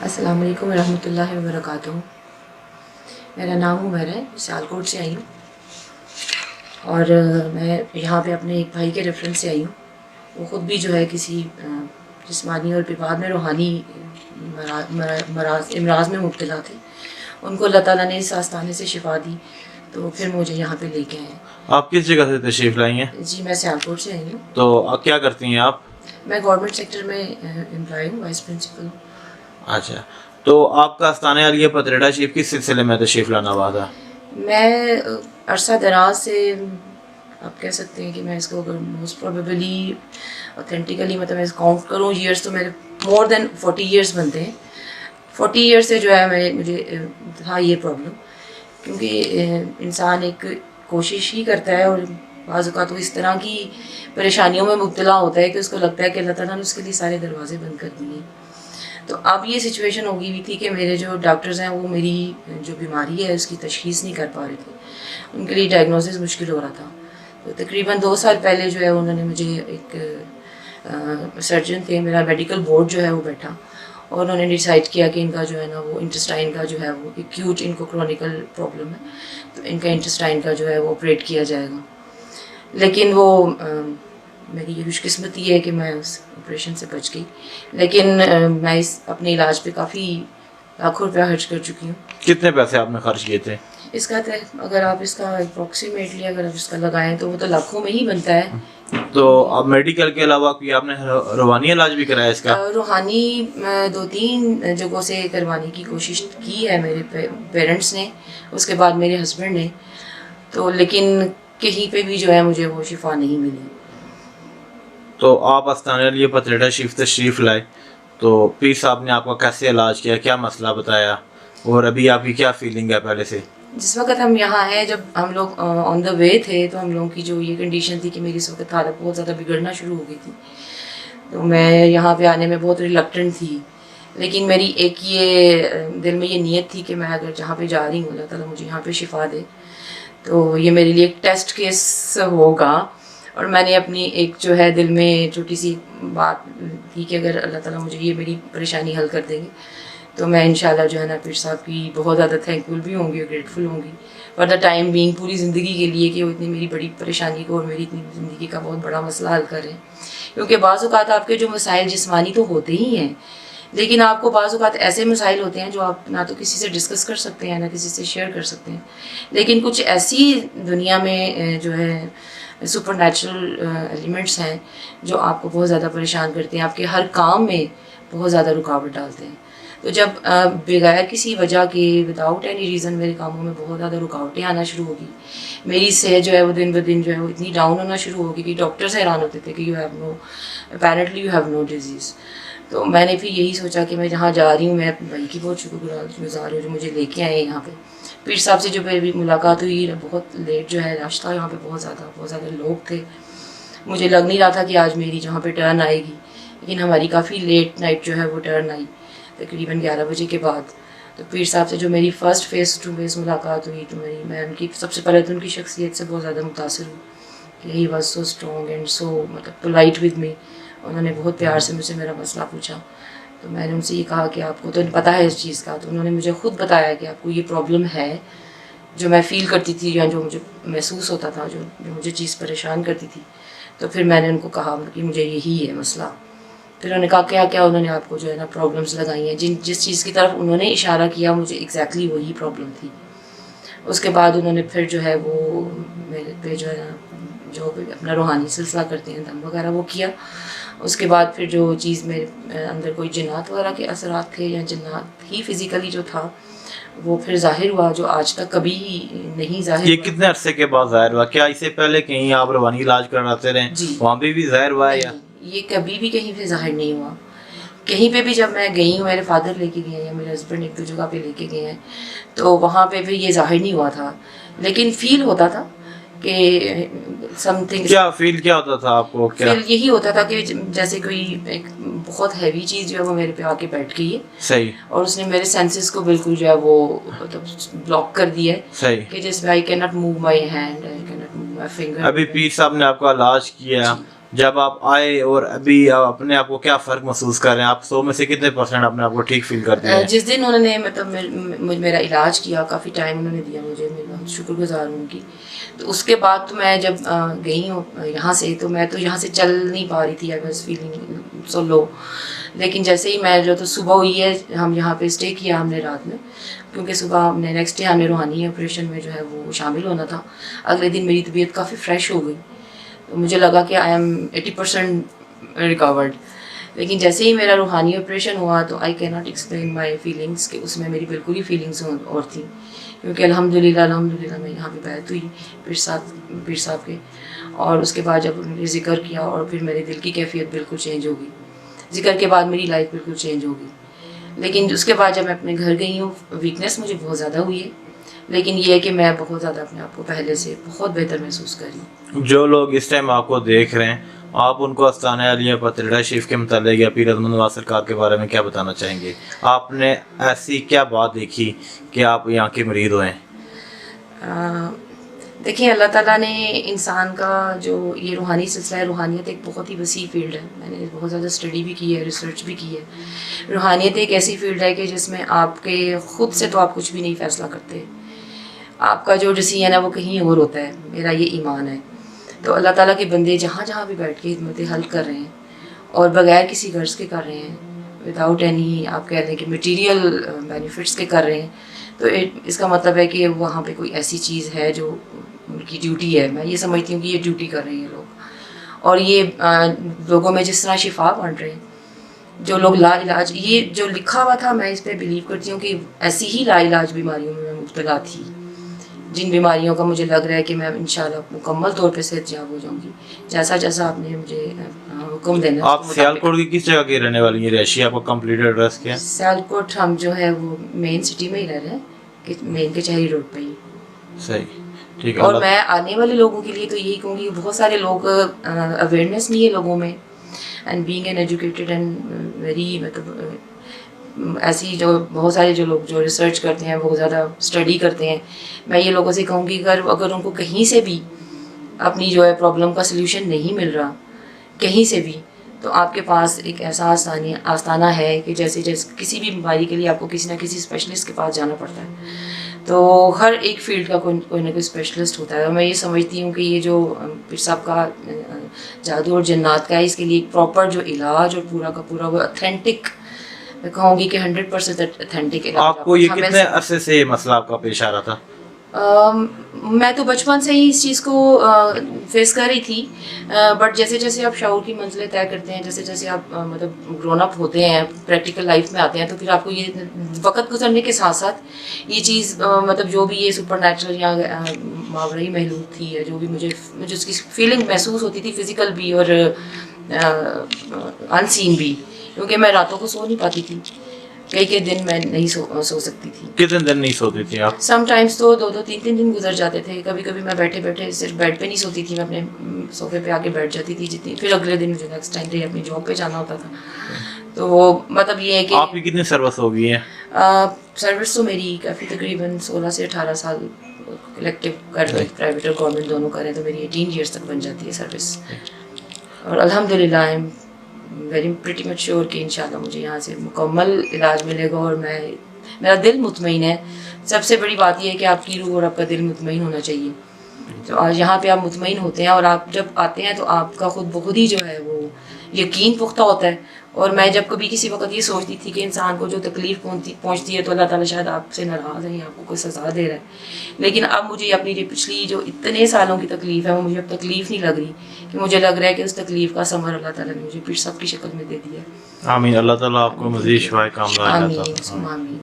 السلام علیکم ورحمۃ اللہ وبرکاتہ. میرا نام عمر ہے, سیالکوٹ سے آئی ہوں اور میں یہاں پہ اپنے ایک بھائی کے ریفرنس سے آئی ہوں. وہ خود بھی جو ہے کسی جسمانی اور پھر بعد میں روحانی امراض میں مبتلا تھے. ان کو اللہ تعالیٰ نے اس آستانے سے شفا دی تو پھر مجھے یہاں پہ لے کے آئے. آپ کس جگہ سے تشریف لائی ہیں؟ جی میں سیالکوٹ سے آئی ہوں. تو کیا کرتی ہیں آپ؟ میں گورنمنٹ سیکٹر میں امپلائی ہوں, وائس پرنسپل ہوں. اچھا, تو آپ کا آستانہ عالیہ پتریٹا شریف کس سلسلے میں تشریف لانا ہوا تھا؟ میں عرصہ دراز سے آپ کہہ سکتے ہیں کہ میں اس کو اگر موسٹ پروبیبلی اوتھینٹیکلی مطلب میں کاؤنٹ کروں ایئرس تو میرے مور دین 40 ایئرس بنتے ہیں. 40 ایئرس سے جو ہے مجھے تھا یہ پرابلم, کیونکہ انسان ایک کوشش ہی کرتا ہے اور بعض اوقات وہ اس طرح کی پریشانیوں میں مبتلا ہوتا ہے کہ اس کو لگتا ہے کہ اللہ تعالیٰ نے اس کے لیے سارے دروازے بند کر دیے. تو اب یہ سچویشن ہو گئی ہوئی تھی کہ میرے جو ڈاکٹرز ہیں وہ میری جو بیماری ہے اس کی تشخیص نہیں کر پا رہے تھے. ان کے لیے ڈائگنوسس مشکل ہو رہا تھا. تو تقریباً 2 سال پہلے جو ہے انہوں نے مجھے ایک سرجن تھے, میرا میڈیکل بورڈ جو ہے وہ بیٹھا اور انہوں نے ڈیسائیڈ کیا کہ ان کا جو ہے نا وہ انٹسٹائن کا جو ہے وہ ایکیوٹ ان کو کرونیکل پرابلم ہے, تو ان کا انٹسٹائن کا جو ہے وہ آپریٹ کیا جائے گا. لیکن وہ میری یہ خوش قسمتی ہے کہ میں اس آپریشن سے بچ گئی. لیکن میں اس اپنے علاج پہ کافی لاکھوں روپیہ خرچ کر چکی ہوں. کتنے پیسے آپ نے خرچ کیے تھے؟ اس کا اگر آپ اس کا اپروکسیمیٹلی اگر آپ اس کا لگائیں تو وہ تو لاکھوں میں ہی بنتا ہے. تو اب میڈیکل کے علاوہ کوئی آپ نے روحانی علاج بھی کرایا اس کا؟ روحانی 2-3 جگہوں سے کروانے کی کوشش کی ہے میرے پیرنٹس نے, اس کے بعد میرے ہسبینڈ نے, تو لیکن کہیں پہ بھی جو ہے مجھے وہ شفا نہیں ملی. تو آپ آستانہ عالیہ پتریٹا شریف تشریف لائے تو پیر صاحب نے آپ کا کیسے علاج کیا, کیا مسئلہ بتایا, اور ابھی آپ کی کیا فیلنگ ہے پہلے سے؟ جس وقت ہم یہاں ہیں, جب ہم لوگ آن دا وے تھے تو ہم لوگوں کی جو یہ کنڈیشن تھی کہ میری اس وقت حالت بہت زیادہ بگڑنا شروع ہو گئی تھی. تو میں یہاں پہ آنے میں بہت ریلکٹنٹ تھی, لیکن میری ایک یہ دل میں یہ نیت تھی کہ میں اگر جہاں پہ جا رہی ہوں اللہ تعالیٰ مجھے یہاں پہ شفا دے تو یہ میرے لیے ایک ٹیسٹ کیس ہوگا. اور میں نے اپنی ایک جو ہے دل میں چھوٹی سی بات تھی کہ اگر اللہ تعالیٰ مجھے یہ میری پریشانی حل کر دیں گے تو میں انشاءاللہ جو ہے نا پیر صاحب کی بہت زیادہ تھینکفل بھی ہوں گی اور گریٹفل ہوں گی فار دا ٹائم بینگ, پوری زندگی کے لیے کہ وہ اتنی میری بڑی پریشانی کو اور میری اتنی زندگی کا بہت بڑا مسئلہ حل کریں. کیونکہ بعض اوقات آپ کے جو مسائل جسمانی تو ہوتے ہی ہیں, لیکن آپ کو بعض اوقات ایسے مسائل ہوتے ہیں جو آپ نہ تو کسی سے ڈسکس کر سکتے ہیں نہ کسی سے شیئر کر سکتے ہیں. لیکن کچھ ایسی دنیا میں جو ہے سپر نیچرل ایلیمنٹس ہیں جو آپ کو بہت زیادہ پریشان کرتے ہیں, آپ کے ہر کام میں بہت زیادہ رکاوٹ ڈالتے ہیں. تو جب بغیر کسی وجہ کے وداؤٹ اینی ریزن میرے کاموں میں بہت زیادہ رکاوٹیں آنا شروع ہوگی, میری صحت جو ہے وہ دن بدن جو ہے وہ اتنی ڈاؤن ہونا شروع ہوگی کہ ڈاکٹرز حیران ہوتے تھے کہ you have no apparently you have no disease. تو میں نے پھر یہی سوچا کہ میں جہاں جا رہی ہوں میں اپنے بھائی کی بہت شکر گزار ہوں جو مجھے لے کے آئے یہاں پہ. پیر صاحب سے جو میری ملاقات ہوئی بہت لیٹ جو ہے رش تھا یہاں پہ, بہت زیادہ لوگ تھے. مجھے لگ نہیں رہا تھا کہ آج میری جہاں پہ ٹرن آئے گی, لیکن ہماری کافی لیٹ نائٹ جو ہے وہ ٹرن آئی تقریباً 11 بجے کے بعد. تو پیر صاحب سے جو میری فرسٹ فیس ٹو فیس ملاقات ہوئی تو میں ان کی سب سے پہلے تو ان کی شخصیت سے بہت زیادہ متاثر ہوں کہ he was so strong and so مطلب پولائٹ ود می. انہوں نے بہت پیار سے مجھ سے میرا مسئلہ پوچھا تو میں نے ان سے یہ کہا کہ آپ کو تو پتہ ہے اس چیز کا. تو انہوں نے مجھے خود بتایا کہ آپ کو یہ پرابلم ہے جو میں فیل کرتی تھی یا جو مجھے محسوس ہوتا تھا, جو مجھے چیز پریشان کرتی تھی. تو پھر میں نے ان کو کہا کہ مجھے یہی ہے مسئلہ. پھر انہوں نے کہا کیا انہوں نے آپ کو جو ہے نا پرابلمس لگائی ہیں, جس چیز کی طرف انہوں نے اشارہ کیا مجھے ایگزیکٹلی وہی پرابلم تھی. اس کے بعد انہوں نے پھر جو ہے وہ میرے پہ جو ہے نا جو اپنا روحانی سلسلہ کرتے ہیں دم وغیرہ وہ کیا. اس کے بعد پھر جو چیز میرے اندر کوئی جنات وغیرہ کے اثرات تھے یا جنات ہی فزیکلی جو تھا وہ پھر ظاہر ہوا, جو آج تک کبھی نہیں ظاہر. یہ کتنے عرصے کے بعد ظاہر ہوا؟ کیا اس سے پہلے کہیں آپ روحانی علاج کراتے رہے وہاں پہ بھی ظاہر ہوا ہے یا یہ کبھی بھی کہیں پہ ظاہر نہیں ہوا؟ کہیں پہ بھی جب میں گئی ہوں, میرے فادر لے کے گئے ہیں یا میرے ہسبینڈ 1-2 جگہ پہ لے کے گئے ہیں تو وہاں پہ بھی یہ ظاہر نہیں ہوا تھا, لیکن فیل ہوتا تھا کہ سم تھنگ. کیا فیل کیا ہوتا تھا آپ کو؟ کیا فیل یہی ہوتا تھا کہ جیسے کوئی ایک بہت ہیوی چیز جو ہے وہ میرے پہ آ کے بیٹھ گئی ہے صحیح, اور اس نے میرے سینسز کو بالکل جو ہے وہ مطلب بلاک کر دیا ہے صحیح, کہ جس میں I can not move my hand, I can not move my finger. ابھی پیر صاحب نے آپ کا علاج کیا جب آپ آئے اور ابھی آپ اپنے آپ کو کیا فرق محسوس کر رہے ہیں؟ آپ 100 میں سے کتنے % اپنے آپ کو ٹھیک فیل کرتے ہیں؟ جس دن انہوں نے مطلب میرا علاج کیا، کافی ٹائم انہوں نے دیا مجھے، میں بہت شکر گزار ہوں ان کی. تو اس کے بعد تو میں جب گئی ہوں یہاں سے، تو میں تو یہاں سے چل نہیں پا رہی تھی، آئی واز فیلنگ سو لو. لیکن جیسے ہی میں جو تو صبح ہوئی ہے، ہم یہاں پہ اسٹے کیا ہم نے رات میں، کیونکہ صبح ہم نے نیکسٹ ڈے ہمیں روحانی آپریشن میں جو ہے وہ شامل ہونا تھا. اگلے دن میری طبیعت کافی فریش ہو گئی، تو مجھے لگا کہ آئی ایم 80% ریکورڈ. لیکن جیسے ہی میرا روحانی آپریشن ہوا تو آئی کی ناٹ ایکسپلین مائی فیلنگس، کہ اس میں میری بالکل ہی فیلنگس اور تھیں. کیونکہ الحمدللہ میں یہاں پہ بیعت ہوئی پیر صاحب کے، اور اس کے بعد جب انہوں نے ذکر کیا اور پھر میرے دل کی کیفیت بالکل چینج ہو گئی. ذکر کے بعد میری لائف بالکل چینج ہو گئی. لیکن اس کے بعد جب میں اپنے گھر گئی ہوں، ویکنیس مجھے بہت زیادہ ہوئی ہے، لیکن یہ ہے کہ میں بہت زیادہ اپنے آپ کو پہلے سے بہت بہتر محسوس کر رہی ہوں. جو لوگ اس ٹائم آپ کو دیکھ رہے ہیں، آپ ان کو آستانہ علیہ پتریڑا شریف کے متعلق یا پیر احمد نواز سرکار کے بارے میں کیا بتانا چاہیں گے؟ آپ نے ایسی کیا بات دیکھی کہ آپ یہاں کے مرید ہوئے؟ دیکھیں، اللہ تعالیٰ نے انسان کا جو یہ روحانی سلسلہ ہے، روحانیت ایک بہت ہی وسیع فیلڈ ہے. میں نے بہت زیادہ اسٹڈی بھی کی ہے، ریسرچ بھی کی ہے. روحانیت ایک ایسی فیلڈ ہے کہ جس میں آپ کے خود سے تو آپ کچھ بھی نہیں فیصلہ کرتے، آپ کا جو ڈیسیژن ہے وہ کہیں اور ہوتا ہے. میرا یہ ایمان ہے. تو اللہ تعالیٰ کے بندے جہاں جہاں بھی بیٹھ کے خدمت حل کر رہے ہیں اور بغیر کسی غرض کے کر رہے ہیں، وداؤٹ اینی آپ کہہ دیں کہ مٹیریل بینیفٹس کے کر رہے ہیں، تو اس کا مطلب ہے کہ وہاں پہ کوئی ایسی چیز ہے جو ان کی ڈیوٹی ہے. میں یہ سمجھتی ہوں کہ یہ ڈیوٹی کر رہے ہیں لوگ، اور یہ لوگوں میں جس طرح شفا بانٹ رہے ہیں. جو لوگ لا علاج، یہ جو لکھا ہوا تھا، میں اس پہ بلیو کرتی ہوں کہ ایسی ہی لا علاج بیماریوں میں مبتلا تھی، جن بیماریوں کا مجھے لگ رہا ہے کہ میں انشاءاللہ مکمل طور پہ صحت یاب ہو جاؤں گی، جیسا جیسا آپ نے مجھے حکم دینا. آپ سیالکوٹ کی کس جگہ کی رہنے والی ہیں؟ رہائشی آپ کو کمپلیٹ ایڈریس کیا ہے؟ سیالکوٹ ہم جو ہے وہ مین سٹی میں ہی رہ رہے ہیں، مین کچہری روڈ پہ ہی. صحیح، ٹھیک ہے. اور میں آنے والے لوگوں کے لیے تو یہی کہوں گی، بہت سارے لوگ اویئرنیس نہیں ہے لوگوں میں، and being an educated and very مطلب ایسی جو بہت سارے جو لوگ جو ریسرچ کرتے ہیں، بہت زیادہ اسٹڈی کرتے ہیں، میں یہ لوگوں سے کہوں گی اگر ان کو کہیں سے بھی اپنی جو ہے پرابلم کا سلیوشن نہیں مل رہا کہیں سے بھی، تو آپ کے پاس ایک ایسا آستانہ ہے کہ جیسے کسی بھی بیماری کے لیے آپ کو کسی نہ کسی اسپیشلسٹ کے پاس جانا پڑتا ہے. تو ہر ایک فیلڈ کا کوئی نہ کوئی اسپیشلسٹ ہوتا ہے، اور میں یہ سمجھتی ہوں کہ یہ جو پیر صاحب کا جادو اور جنات کا ہے، اس کے لیے ایک پراپر جو علاج اور پورا کا پورا وہ اتھینٹک، میں کہوں گی کہ 100% اتھینٹک علاج. آپ کو یہ کتنے عرصے سے یہ مسئلہ آپ کا پیش آ رہا تھا؟ میں تو بچپن سے ہی اس چیز کو فیس کر رہی تھی، بٹ جیسے جیسے آپ شعور کی منزلیں طے کرتے ہیں، جیسے جیسے آپ مطلب گرون اپ ہوتے ہیں، پریکٹیکل لائف میں آتے ہیں، تو پھر آپ کو یہ وقت گزرنے کے ساتھ ساتھ یہ چیز مطلب جو بھی یہ سپر نیچرل یا ماورائی محلول تھی، یا جو بھی مجھے اس کی فیلنگ محسوس ہوتی تھی، فزیکل بھی اور ان سین بھی، کیونکہ میں راتوں کو سو نہیں پاتی تھی، کئی دن میں نہیں سو سکتی تھی. کتنے دن نہیں سوتی تھی آپ؟ سم ٹائمس تو 2-3 دن گزر جاتے تھے. کبھی کبھی میں بیٹھے بیٹھے صرف بیڈ پہ نہیں سوتی تھی، میں اپنے صوفے پہ آ کے بیٹھ جاتی تھی جتنی، پھر اگلے دن مجھے نیکسٹ ٹائم ڈے اپنی جاب پہ جانا ہوتا تھا. تو وہ مطلب یہ ہے کہ آپ کی کتنی سروس ہو گئی ہے؟ سروس تو میری کافی تقریباً 16 سے 18 سال کلیکٹیو کر رہے، پرائیویٹ اور گورنمنٹ دونوں کریں تو میری 18 ایئرس تک بن جاتی ہے سروس. اور الحمدللہ I am very pretty much sure کہ انشاءاللہ مجھے یہاں سے مکمل علاج ملے گا، اور میرا دل مطمئن ہے. سب سے بڑی بات یہ ہے کہ آپ کی روح اور آپ کا دل مطمئن ہونا چاہیے. تو آج یہاں پہ آپ مطمئن ہوتے ہیں، اور آپ جب آتے ہیں تو آپ کا خود بخود ہی جو ہے وہ یقین پختہ ہوتا ہے. اور میں جب کبھی کسی وقت یہ سوچتی تھی کہ انسان کو جو تکلیف پہنچتی ہے تو اللہ تعالیٰ شاید آپ سے ناراض ہے، آپ کو کوئی سزا دے رہا ہے. لیکن اب مجھے اپنی جو پچھلی جو اتنے سالوں کی تکلیف ہے وہ مجھے اب تکلیف نہیں لگ رہی، کہ مجھے لگ رہا ہے کہ اس تکلیف کا ثمر اللہ تعالیٰ نے مجھے پیر صاحب کی شکل میں دے دیا ہے. آمین. اللہ تعالیٰ آپ کو مزید شفائے کاملہ عطا فرمائے. آمین.